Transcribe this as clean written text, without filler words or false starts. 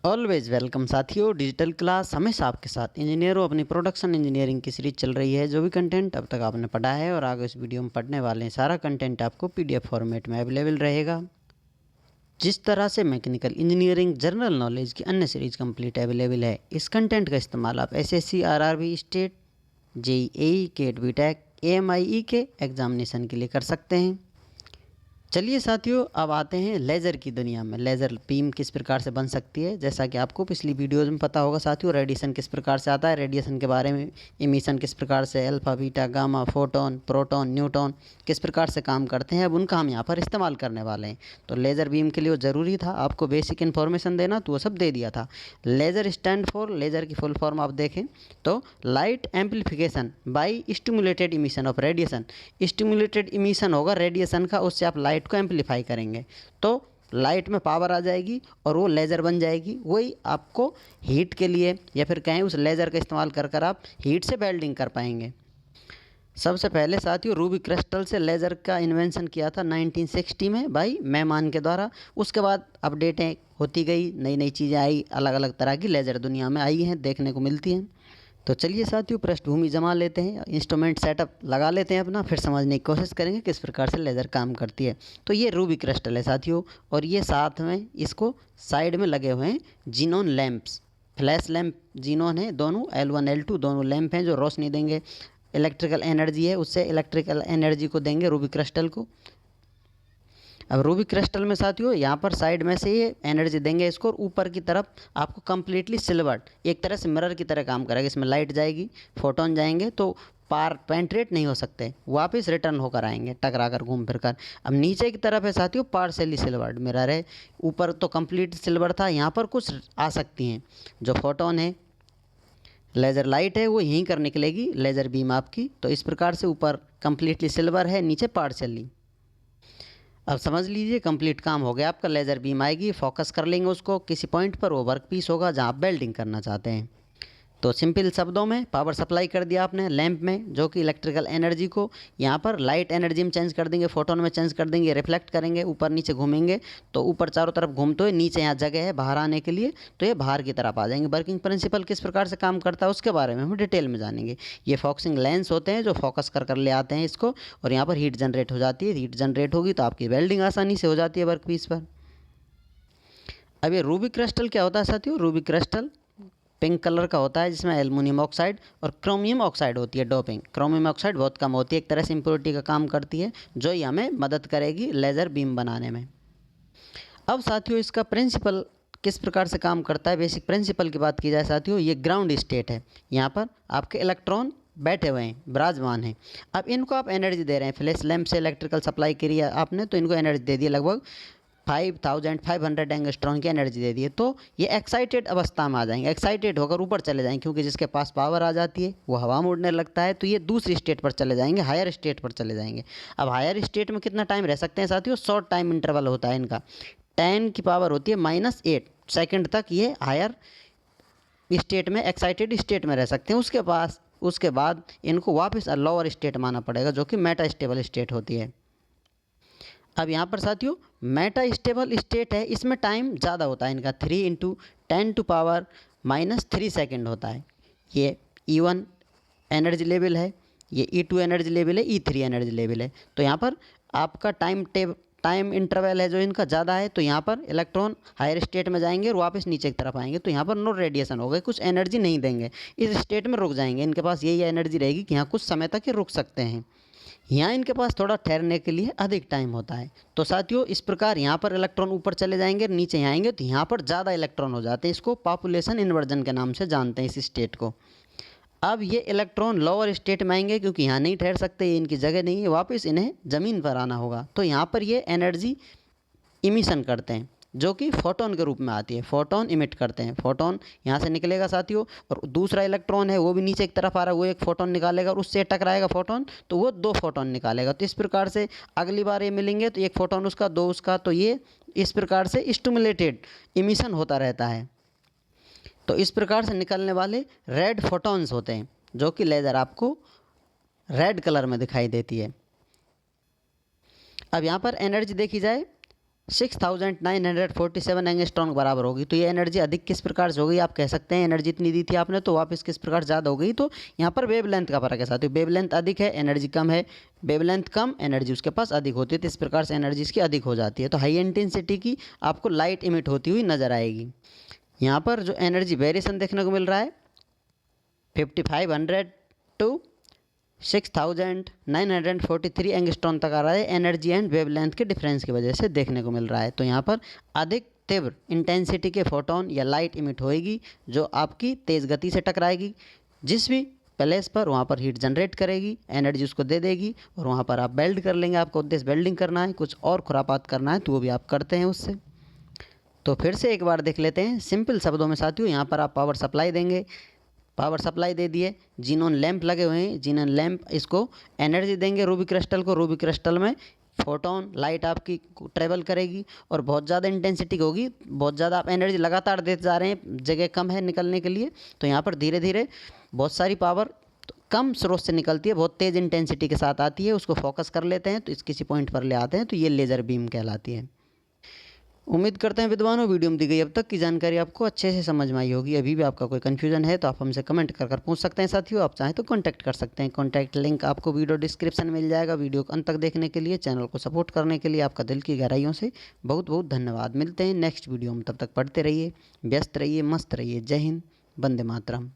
Always welcome साथियों। Digital class हमेशा आपके साथ। इंजीनियरों, अपनी प्रोडक्शन इंजीनियरिंग की सीरीज चल रही है। जो भी कंटेंट अब तक आपने पढ़ा है और आगे इस वीडियो में पढ़ने वाले हैं, सारा कंटेंट आपको पीडीएफ फॉर्मेट में अवेलेबल रहेगा। जिस तरह से मैकेनिकल इंजीनियरिंग जनरल नॉलेज की अन्य सीरीज कंप्लीट अवेलेबल है, इस कंटेंट का इस्तेमाल आप SSC, RRB, state, JEE, CAT, BTech, AMIE के एग्जामिनेशन के लिए कर सकते हैं। चलिए साथियों, अब आते हैं लेज़र की दुनिया में। लेज़र बीम किस प्रकार से बन सकती है। जैसा कि आपको पिछली वीडियोज़ में पता होगा साथियों, रेडिएशन किस प्रकार से आता है, रेडिएशन के बारे में, इमिशन किस प्रकार से, alpha, beta, gamma, photon, proton, neutron किस प्रकार से काम करते हैं, अब उनका हम यहाँ पर इस्तेमाल करने वाले हैं। तो लेज़र बीम के लिए वो ज़रूरी था आपको बेसिक इन्फॉर्मेशन देना, तो वो सब दे दिया था। लेज़र स्टैंड फॉर, लेज़र की फुल फॉर्म आप देखें तो light amplification by stimulated emission of radiation. Stimulated emission होगा रेडिएशन का, उससे आप लाइट को एम्पलीफाई करेंगे तो लाइट में पावर आ जाएगी और वो लेज़र बन जाएगी। वही आपको हीट के लिए या फिर कहें उस लेज़र का इस्तेमाल कर कर आप हीट से वेल्डिंग कर पाएंगे। सबसे पहले साथियों रूबी क्रिस्टल से लेज़र का इन्वेंशन किया था 1960 में भाई मेहमान के द्वारा। उसके बाद अपडेटें होती गई, नई नई चीज़ें आई, अलग अलग तरह की लेज़र दुनिया में आई हैं, देखने को मिलती हैं। तो चलिए साथियों पृष्ठभूमि जमा लेते हैं, इंस्ट्रूमेंट सेटअप लगा लेते हैं अपना, फिर समझने की कोशिश करेंगे किस प्रकार से लेज़र काम करती है। तो ये रूबी क्रिस्टल है साथियों, और ये साथ में इसको साइड में लगे हुए हैं xenon lamps, flash lamp xenon है दोनों, L1 L2 दोनों लैंप हैं जो रोशनी देंगे। इलेक्ट्रिकल एनर्जी है, उससे इलेक्ट्रिकल एनर्जी को देंगे रूबी क्रिस्टल को। अब रूबी क्रिस्टल में साथियों यहाँ पर साइड में से ये एनर्जी देंगे इसको, और ऊपर की तरफ आपको कम्प्लीटली सिल्वर्ड, एक तरह से मिरर की तरह काम करेगा। इसमें लाइट जाएगी, फोटोन जाएंगे तो पार पेंट्रेट नहीं हो सकते, वापस रिटर्न होकर आएंगे टकरा कर, घूम फिर कर। अब नीचे की तरफ है साथियों पार्शियली सिल्वर्ड मिरर है, ऊपर तो कंप्लीट सिल्वर था, यहाँ पर कुछ आ सकती हैं। जो फोटोन है, लेज़र लाइट है, वो यहीं कर निकलेगी लेज़र बीम आपकी। तो इस प्रकार से ऊपर कंप्लीटली सिल्वर है, नीचे पार्शियली। अब समझ लीजिए कंप्लीट काम हो गया आपका। लेज़र बीम आएगी, फोकस कर लेंगे उसको किसी पॉइंट पर, वो वर्क पीस होगा जहाँ आप वेल्डिंग करना चाहते हैं। तो सिंपल शब्दों में पावर सप्लाई कर दिया आपने लैंप में, जो कि इलेक्ट्रिकल एनर्जी को यहाँ पर लाइट एनर्जी में चेंज कर देंगे, फोटोन में चेंज कर देंगे, रिफ्लेक्ट करेंगे, ऊपर नीचे घूमेंगे तो ऊपर चारों तरफ घूमते हुए नीचे यहाँ जगह है बाहर आने के लिए, तो ये बाहर की तरफ आ जाएंगे। वर्किंग प्रिंसिपल किस प्रकार से काम करता है उसके बारे में हम डिटेल में जानेंगे। ये फोकसिंग लेंस होते हैं जो फोकस कर कर ले आते हैं इसको, और यहाँ पर हीट जनरेट हो जाती है। हीट जनरेट होगी तो आपकी वेल्डिंग आसानी से हो जाती है वर्क पीस पर। अब ये रूबी क्रिस्टल क्या होता है साथियों, रूबी क्रिस्टल पिंक कलर का होता है, जिसमें एल्युमिनियम ऑक्साइड और क्रोमियम ऑक्साइड होती है डोपिंग। क्रोमियम ऑक्साइड बहुत कम होती है, एक तरह से इम्प्योरिटी का काम करती है, जो ही हमें मदद करेगी लेज़र बीम बनाने में। अब साथियों इसका प्रिंसिपल किस प्रकार से काम करता है, बेसिक प्रिंसिपल की बात की जाए साथियों, ये ग्राउंड स्टेट है। यहाँ पर आपके इलेक्ट्रॉन बैठे हुए हैं, विराजमान हैं। अब इनको आप एनर्जी दे रहे हैं, फ्लैश लैंप से इलेक्ट्रिकल सप्लाई करी है आपने, तो इनको एनर्जी दे दी लगभग 5500 एंगस्ट्रॉन की एनर्जी दे दी है। तो ये एक्साइटेड अवस्था में आ जाएंगे, एक्साइटेड होकर ऊपर चले जाएंगे, क्योंकि जिसके पास पावर आ जाती है वो हवा में उड़ने लगता है, तो ये दूसरी स्टेट पर चले जाएंगे, हायर स्टेट पर चले जाएंगे। अब हायर स्टेट में कितना टाइम रह सकते हैं साथियों, शॉर्ट टाइम इंटरवल होता है इनका, 10 की पावर होती है -8 सेकेंड तक ये हायर स्टेट में, एक्साइटेड स्टेट में रह सकते हैं। उसके बाद इनको वापस लोअर स्टेट माना पड़ेगा, जो कि मेटा स्टेबल स्टेट होती है। अब यहाँ पर साथियों मेटा स्टेबल स्टेट है, इसमें टाइम ज़्यादा होता है इनका, 3 × 10⁻³ सेकेंड होता है। ये E1 एनर्जी लेवल है, ये E2 एनर्जी लेवल है, E3 एनर्जी लेवल है। तो यहाँ पर आपका टाइम इंटरवल है जो इनका ज़्यादा है, तो यहाँ पर इलेक्ट्रॉन हायर स्टेट में जाएंगे और वापस नीचे की तरफ आएंगे, तो यहाँ पर नो रेडिएशन हो गए, कुछ एनर्जी नहीं देंगे, इस स्टेट में रुक जाएंगे। इनके पास यही एनर्जी रहेगी कि यहाँ कुछ समय तक ये रुक सकते हैं। यहाँ इनके पास थोड़ा ठहरने के लिए अधिक टाइम होता है। तो साथियों इस प्रकार यहाँ पर इलेक्ट्रॉन ऊपर चले जाएंगे, नीचे यहाँ आएंगे तो यहाँ पर ज़्यादा इलेक्ट्रॉन हो जाते हैं। इसको पॉपुलेशन इन्वर्जन के नाम से जानते हैं इस स्टेट को। अब ये इलेक्ट्रॉन लोअर स्टेट में आएंगे, क्योंकि यहाँ नहीं ठहर सकते, ये इनकी जगह नहीं है, वापस इन्हें ज़मीन पर आना होगा। तो यहाँ पर ये एनर्जी इमिशन करते हैं, जो कि फोटोन के रूप में आती है, फोटोन इमिट करते हैं। फोटोन यहाँ से निकलेगा साथियों, और दूसरा इलेक्ट्रॉन है वो भी नीचे की तरफ आ रहा है, वो एक फोटोन निकालेगा और उससे टकराएगा फोटोन, तो वो 2 फोटोन निकालेगा। तो इस प्रकार से अगली बार ये मिलेंगे तो एक फोटोन उसका, 2 उसका, तो ये इस प्रकार से स्टिमुलेटेड इमिशन होता रहता है। तो इस प्रकार से निकलने वाले रेड फोटोन्स होते हैं, जो कि लेज़र आपको रेड कलर में दिखाई देती है। अब यहाँ पर एनर्जी देखी जाए 6947 एंगस्ट्रॉन के बराबर होगी। तो ये एनर्जी अधिक किस प्रकार से होगी, आप कह सकते हैं एनर्जी इतनी दी थी आपने तो वापस किस प्रकार ज़्यादा हो गई। तो यहाँ पर वेवलेंथ का फर्क है साथियों, वेवलेंथ अधिक है एनर्जी कम है, वेवलेंथ कम एनर्जी उसके पास अधिक होती है, तो इस प्रकार से एनर्जी इसकी अधिक हो जाती है। तो हाई इंटेंसिटी की आपको लाइट इमिट होती हुई नजर आएगी। यहाँ पर जो एनर्जी वेरिएशन देखने को मिल रहा है 5500 टू 6943 एंगस्ट्रॉन तक आ रहा है, एनर्जी एंड वेवलेंथ के डिफरेंस की वजह से देखने को मिल रहा है। तो यहाँ पर अधिक तीव्र इंटेंसिटी के फोटोन या लाइट इमिट होएगी जो आपकी तेज़ गति से टकराएगी, जिस भी प्लेस पर वहाँ पर हीट जनरेट करेगी, एनर्जी उसको दे देगी और वहाँ पर आप वेल्ड कर लेंगे। आपको उद्देश्य वेल्डिंग करना है, कुछ और खुरापात करना है तो वो भी आप करते हैं उससे। तो फिर से एक बार देख लेते हैं सिंपल शब्दों में साथियों। यहाँ पर आप पावर सप्लाई देंगे, पावर सप्लाई दे दिए, जीनोन लैंप लगे हुए हैं, जीनोन लैंप इसको एनर्जी देंगे रूबी क्रिस्टल को, रूबी क्रिस्टल में फोटोन लाइट आपकी ट्रेवल करेगी और बहुत ज़्यादा इंटेंसिटी होगी, बहुत ज़्यादा आप एनर्जी लगातार देते जा रहे हैं, जगह कम है निकलने के लिए, तो यहाँ पर धीरे धीरे बहुत सारी पावर कम स्रोत से निकलती है, बहुत तेज़ इंटेंसिटी के साथ आती है, उसको फोकस कर लेते हैं तो इस किसी पॉइंट पर ले आते हैं, तो ये लेज़र बीम कहलाती है। उम्मीद करते हैं विद्वानों वीडियो में दी गई अब तक की जानकारी आपको अच्छे से समझ में आई होगी। अभी भी आपका कोई कन्फ्यूजन है तो आप हमसे कमेंट कर पूछ सकते हैं साथियों। आप चाहें तो कांटेक्ट कर सकते हैं, कांटेक्ट लिंक आपको वीडियो डिस्क्रिप्शन में मिल जाएगा। वीडियो को अंत तक देखने के लिए, चैनल को सपोर्ट करने के लिए आपका दिल की गहराइयों से बहुत बहुत धन्यवाद। मिलते हैं नेक्स्ट वीडियो में, तब तक पढ़ते रहिए, व्यस्त रहिए, मस्त रहिए। जय हिंद, वंदे मातरम।